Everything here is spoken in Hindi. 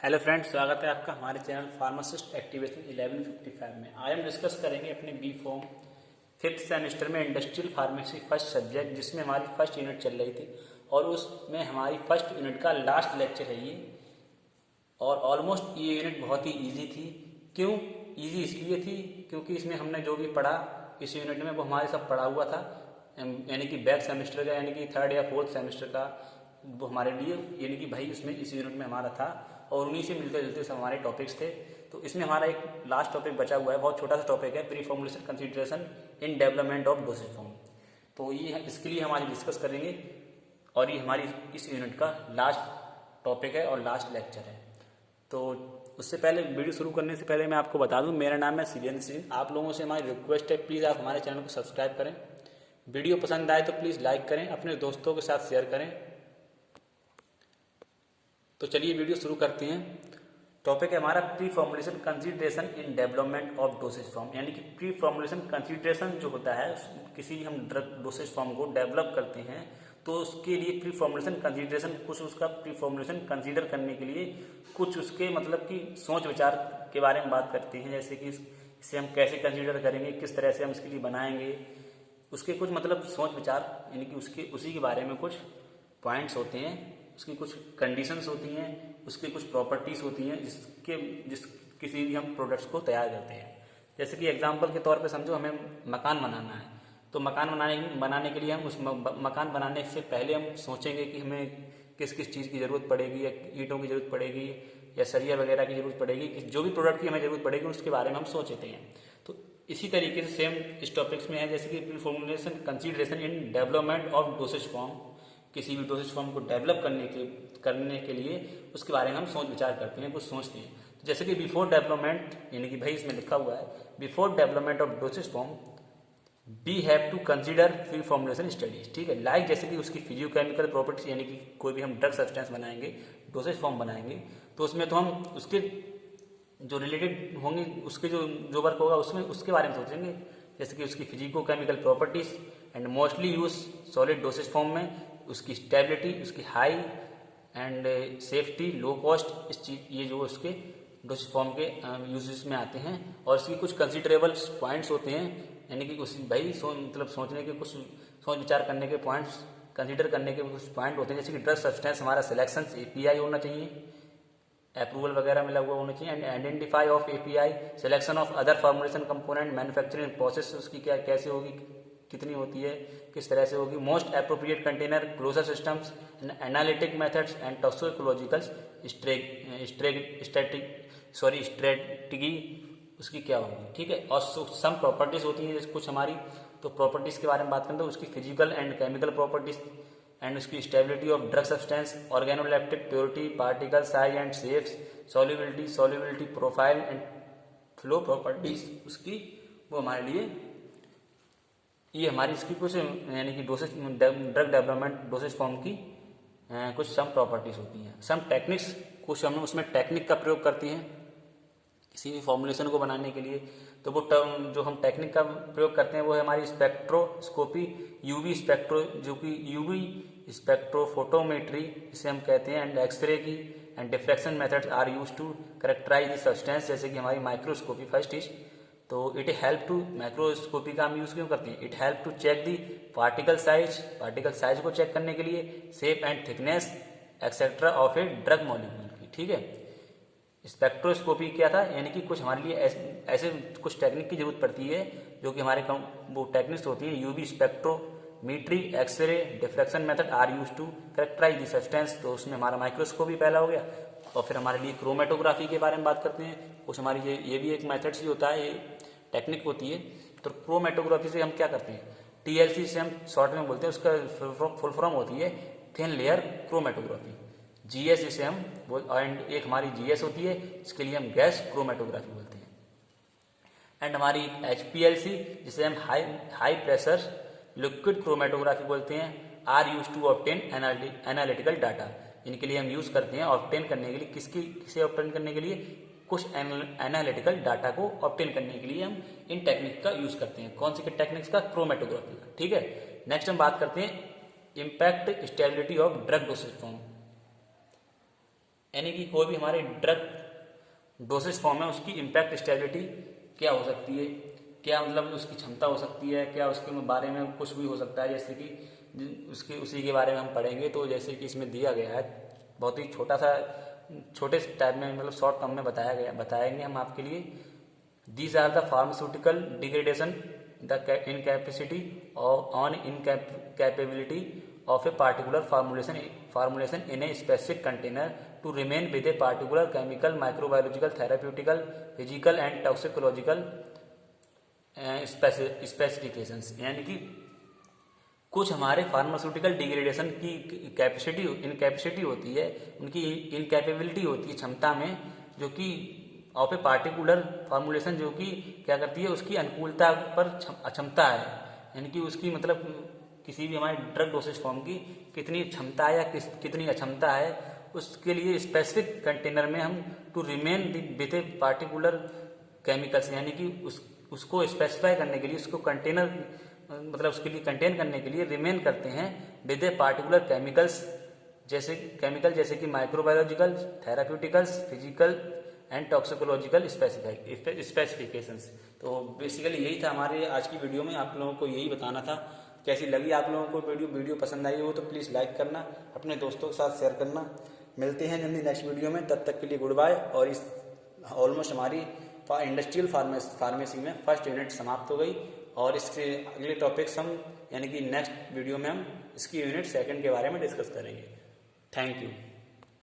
हेलो फ्रेंड्स, स्वागत है आपका हमारे चैनल फार्मासिस्ट एक्टिवेशन 1155 में। आज हम डिस्कस करेंगे अपने बी फॉर्म फिफ्थ सेमेस्टर में इंडस्ट्रियल फार्मेसी फर्स्ट सब्जेक्ट, जिसमें हमारी फर्स्ट यूनिट चल रही थी और उसमें हमारी फर्स्ट यूनिट का लास्ट लेक्चर है ये। और ऑलमोस्ट ये यूनिट बहुत ही ईजी थी। क्यों ईजी इसलिए थी क्योंकि इसमें हमने जो भी पढ़ा इस यूनिट में वो हमारे सब पढ़ा हुआ था, यानी कि बैक सेमेस्टर का, यानी कि थर्ड या फोर्थ सेमेस्टर का वो हमारे लिए, यानी कि भाई उसमें इस यूनिट में हमारा था और उन्हीं से मिलते जुलते सब हमारे टॉपिक्स थे। तो इसमें हमारा एक लास्ट टॉपिक बचा हुआ है, बहुत छोटा सा टॉपिक है, pre formulation consideration in development of dosage form. तो ये इसके लिए हम आज डिस्कस करेंगे और ये हमारी इस यूनिट का लास्ट टॉपिक है और लास्ट लेक्चर है। तो उससे पहले वीडियो शुरू करने से पहले मैं आपको बता दूं, मेरा नाम है सीरियन सिंह। आप लोगों से हमारी रिक्वेस्ट है, प्लीज़ आप हमारे चैनल को सब्सक्राइब करें। वीडियो पसंद आए तो प्लीज़ लाइक करें, अपने दोस्तों के साथ शेयर करें। तो चलिए वीडियो शुरू करते हैं। टॉपिक है हमारा pre formulation consideration in development of dosage form, यानी कि प्री फॉर्मुलेशन कंसीडरेशन जो होता है, किसी भी हम ड्रग डोसेज फॉर्म को डेवलप करते हैं तो उसके लिए प्री फॉर्मुलेशन कंसीडरेशन, कुछ उसका प्री फॉर्मुलेशन कंसीडर करने के लिए कुछ उसके मतलब कि सोच विचार के बारे में बात करते हैं। जैसे कि इसे हम कैसे कंसीडर करेंगे, किस तरह से हम इसके लिए बनाएंगे, उसके कुछ मतलब सोच विचार, यानी कि उसी के बारे में कुछ पॉइंट्स होते हैं, उसकी कुछ कंडीशंस होती हैं, उसकी कुछ प्रॉपर्टीज़ होती हैं जिस किसी भी हम प्रोडक्ट्स को तैयार करते हैं। जैसे कि एग्जांपल के तौर पे समझो हमें मकान बनाना है, तो मकान बनाने के लिए हम उस मकान बनाने से पहले हम सोचेंगे कि हमें किस किस चीज़ की ज़रूरत पड़ेगी, या ईंटों की ज़रूरत पड़ेगी या सरिया वगैरह की ज़रूरत पड़ेगी, जो भी प्रोडक्ट की हमें ज़रूरत पड़ेगी उसके बारे में हम सोचते हैं। तो इसी तरीके से सेम इस टॉपिक्स में है, जैसे कि pre formulation consideration in development of dosage form. किसी भी डोसेज फॉर्म को डेवलप करने के लिए उसके बारे में हम सोच विचार करते हैं, कुछ सोचते हैं। तो जैसे कि बिफोर डेवलपमेंट, यानी कि भाई इसमें लिखा हुआ है before development of dosage form we have to consider pre formulation studies. ठीक है, लाइक जैसे कि उसकी फिजियोकेमिकल प्रॉपर्टीज, यानी कि कोई भी हम ड्रग सब्सटेंस बनाएंगे, डोसेज फॉर्म बनाएंगे, तो उसमें तो हम उसके जो रिलेटेड होंगे, उसके जो वर्क होगा उसमें उसके बारे में सोचेंगे। जैसे कि उसकी physico chemical properties and mostly use solid dosage form में, उसकी स्टेबिलिटी, उसकी high and safety, low cost, इस चीज ये जो उसके डोसेज फॉर्म के यूजेस में आते हैं। और इसकी कुछ कंसिडरेबल पॉइंट्स होते हैं, यानी कि उस भाई मतलब सोचने के कुछ सोच विचार करने के पॉइंट्स, कंसिडर करने के कुछ पॉइंट होते हैं। जैसे कि ड्रग सब्सटेंस हमारा सिलेक्शन एपीआई होना चाहिए, अप्रूवल वगैरह मिला हुआ होना चाहिए, and identify of API, selection of other formulation component, manufacturing process उसकी क्या कैसे होगी, कितनी होती है, किस तरह से होगी, most appropriate container, closure systems, analytic methods and toxicological strategy उसकी क्या होगी। ठीक है, और सम प्रॉपर्टीज होती हैं, जैसे कुछ हमारी तो प्रॉपर्टीज के बारे में बात करें तो उसकी physical and chemical properties and उसकी stability of drug substance, organoleptic purity, particle size and shapes, solubility profile and flow properties उसकी, वो हमारे लिए ये हमारी इसकी कुछ, यानी कि dosage drug development dosage form की कुछ सम प्रॉपर्टीज होती हैं। सम टेक्निक्स, कुछ हम उसमें टेक्निक का प्रयोग करती हैं किसी भी फॉर्मुलेशन को बनाने के लिए। तो वो टर्म जो हम टेक्निक का प्रयोग करते हैं वो है हमारी स्पेक्ट्रोस्कोपी, यूवी स्पेक्ट्रो, जो कि यूवी स्पेक्ट्रोफोटोमेट्री जिसे हम कहते हैं, एंड एक्सरे की, and diffraction methods are use to characterize the substance, जैसे कि हमारी माइक्रोस्कोपी फर्स्ट इज। तो इट हेल्प टू, माइक्रोस्कोपी का हम यूज क्यों करते हैं, it help to check the particle size को चेक करने के लिए, shape and thickness etcetera of a drug molecule की। ठीक है, स्पेक्ट्रोस्कोपी क्या था, यानी कि कुछ हमारे लिए ऐसे कुछ टेक्निक की जरूरत पड़ती है जो कि हमारे वो टेक्निक्स होती है, UV spectrometry, X-ray, diffraction method are use to characterize the substance. तो उसमें हमारा माइक्रोस्कोपी पहला हो गया। और फिर हमारे लिए क्रोमेटोग्राफी के बारे में बात करते हैं, कुछ हमारी ये भी एक मेथड ही होता है, ये टेक्निक होती है। तो क्रोमेटोग्राफी से हम क्या करते हैं, टीएलसी से हम शॉर्ट में बोलते हैं, उसका फुल फॉर्म होती है थिन लेयर क्रोमेटोग्राफी। जीएस जिसे हम एंड एक हमारी जीएस होती है, इसके लिए हम गैस क्रोमेटोग्राफी बोलते हैं। एंड हमारी एचपीएलसी जिसे हम हाई प्रेशर लिक्विड क्रोमेटोग्राफी बोलते हैं, are use to obtain analytical data. इनके लिए हम यूज करते हैं ऑब्टेन करने के लिए, किसे ऑब्टेन करने के लिए, कुछ एनालिटिकल डाटा को ऑब्टेन करने के लिए हम इन टेक्निक का यूज करते हैं। कौन सी टेक्निक्स का, क्रोमेटोग्राफी का। ठीक है, नेक्स्ट हम बात करते हैं impact stability of drug dosage form. यानी कि कोई भी हमारे ड्रग डोसेज फॉर्म है उसकी इम्पैक्ट स्टेबिलिटी क्या हो सकती है, क्या मतलब उसकी क्षमता हो सकती है, क्या उसके बारे में कुछ भी हो सकता है, जैसे कि उसकी उसी के बारे में हम पढ़ेंगे। तो जैसे कि इसमें दिया गया है बहुत ही छोटे टाइप में, मतलब शॉर्ट टर्म में बताएंगे हम आपके लिए। These are the pharmaceutical degradation the incapacity on incapability of a particular formulation in a specific container to remain with a particular chemical, microbiological, therapeutical, physical and toxicological specifications. यानी कि कुछ हमारे फार्मास्यूटिकल डिग्रेडेशन की इनकैपेसिटी होती है, उनकी इनकैपेबिलिटी होती है क्षमता में, जो कि ऑफ ए पार्टिकुलर फार्मूलेशन जो कि क्या करती है उसकी अनुकूलता पर अक्षमता है। यानी कि उसकी मतलब किसी भी हमारे ड्रग डोसेज फॉर्म की कितनी क्षमता है या कितनी अक्षमता है, उसके लिए स्पेसिफिक कंटेनर में हम to remain with a particular chemicals, यानी कि उसको स्पेसिफाई करने के लिए, उसको कंटेनर मतलब उसके लिए कंटेन करने के लिए रिमेन करते हैं विद ए पार्टिकुलर केमिकल्स, जैसे कि microbiological, therapeuticals, physical and toxicological specifications. तो बेसिकली यही था हमारे आज की वीडियो में, आप लोगों को यही बताना था। कैसी लगी आप लोगों को वीडियो पसंद आई हो तो प्लीज़ लाइक करना, अपने दोस्तों के साथ शेयर करना। मिलते हैं जल्दी नेक्स्ट वीडियो में, तब तक के लिए गुड बाय। और इस ऑलमोस्ट हमारी इंडस्ट्रियल फार्मेसी में फर्स्ट यूनिट समाप्त हो गई, और इसके अगले टॉपिक्स हम यानी कि नेक्स्ट वीडियो में हम इसकी यूनिट सेकंड के बारे में डिस्कस करेंगे। Thank you.